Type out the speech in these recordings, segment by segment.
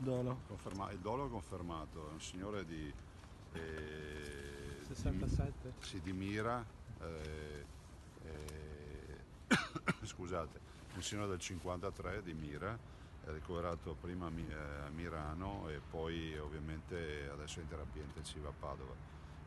dolo? Il dolo è confermato, è un signore di 67? Sì, di Mira, scusate, un signore del 53 di Mira, è ricoverato prima a Mirano e poi ovviamente adesso è in terapia intensiva a Padova.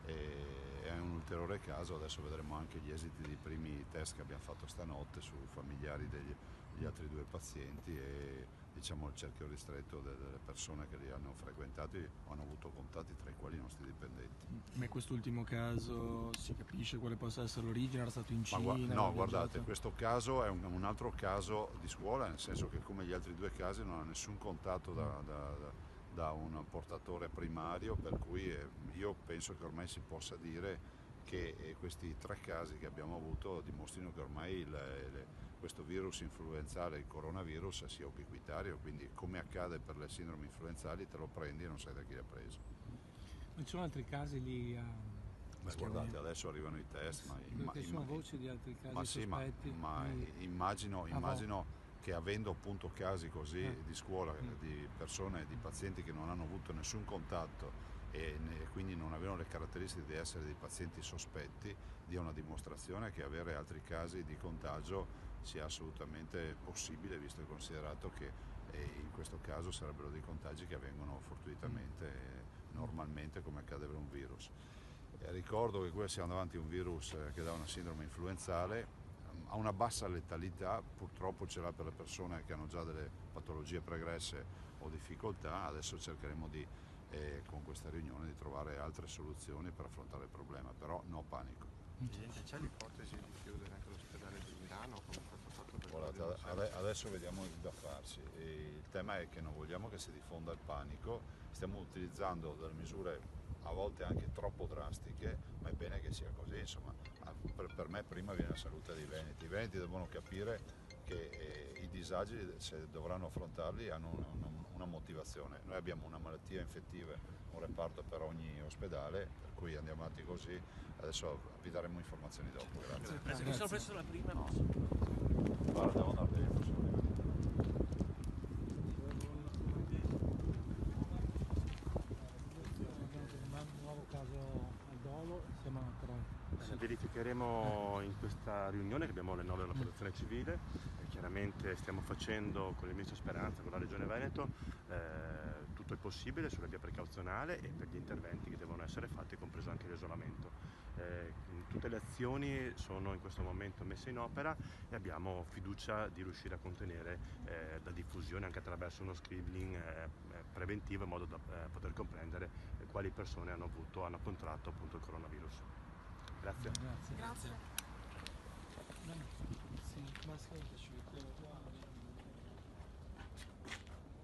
È un ulteriore caso, adesso vedremo anche gli esiti dei primi test che abbiamo fatto stanotte su familiari degli altri due pazienti e diciamo il cerchio ristretto delle persone che li hanno frequentati o hanno avuto contatti, tra i quali i nostri dipendenti. Ma in quest'ultimo caso si capisce quale possa essere l'origine? Era stato in Cina? No, guardate, questo caso è un altro caso di scuola, nel senso che come gli altri due casi non ha nessun contatto da un portatore primario, per cui io penso che ormai si possa dire che questi tre casi che abbiamo avuto dimostrino che ormai questo virus influenzale, il coronavirus, sia ubiquitario, quindi come accade per le sindromi influenzali te lo prendi e non sai da chi l'ha preso. Non ci sono altri casi lì Beh, guardate, adesso arrivano i test, perché sono voci di altri casi sospetti? Ma immagino che avendo appunto casi così di scuola, di persone, di pazienti che non hanno avuto nessun contatto e quindi non avevano le caratteristiche di essere dei pazienti sospetti, dia una dimostrazione che avere altri casi di contagio sia assolutamente possibile, visto e considerato che in questo caso sarebbero dei contagi che avvengono fortuitamente, normalmente, come accade per un virus. Ricordo che qui siamo davanti a un virus che dà una sindrome influenzale, ha una bassa letalità, purtroppo ce l'ha per le persone che hanno già delle patologie pregresse o difficoltà. Adesso cercheremo con questa riunione di trovare altre soluzioni per affrontare il problema, però no panico. Presidente, c'è l'ipotesi di chiudere anche l'ospedale di Milano come è stato fatto per Guardate, adesso vediamo da farsi. Il tema è che non vogliamo che si diffonda il panico, stiamo utilizzando delle misure a volte anche troppo drastiche, ma è bene che sia così, insomma. Per me prima viene la salute dei veneti. I veneti devono capire che i disagi, se dovranno affrontarli, hanno una motivazione. Noi abbiamo una malattia infettiva, un reparto per ogni ospedale, per cui andiamo avanti così. Adesso vi daremo informazioni dopo. Grazie. Mi sono preso la prima, no? Guarda, devo andare bene. Un nuovo caso al dolo, siamo ancora... Verificheremo in questa riunione che abbiamo alle 9 della Protezione Civile, chiaramente stiamo facendo con il Ministro Speranza, con la Regione Veneto, tutto il possibile sulla via precauzionale e per gli interventi che devono essere fatti, compreso anche l'isolamento. Tutte le azioni sono in questo momento messe in opera e abbiamo fiducia di riuscire a contenere la diffusione anche attraverso uno screening preventivo in modo da poter comprendere quali persone hanno contratto appunto il coronavirus. Grazie. Grazie. Grazie. Sì,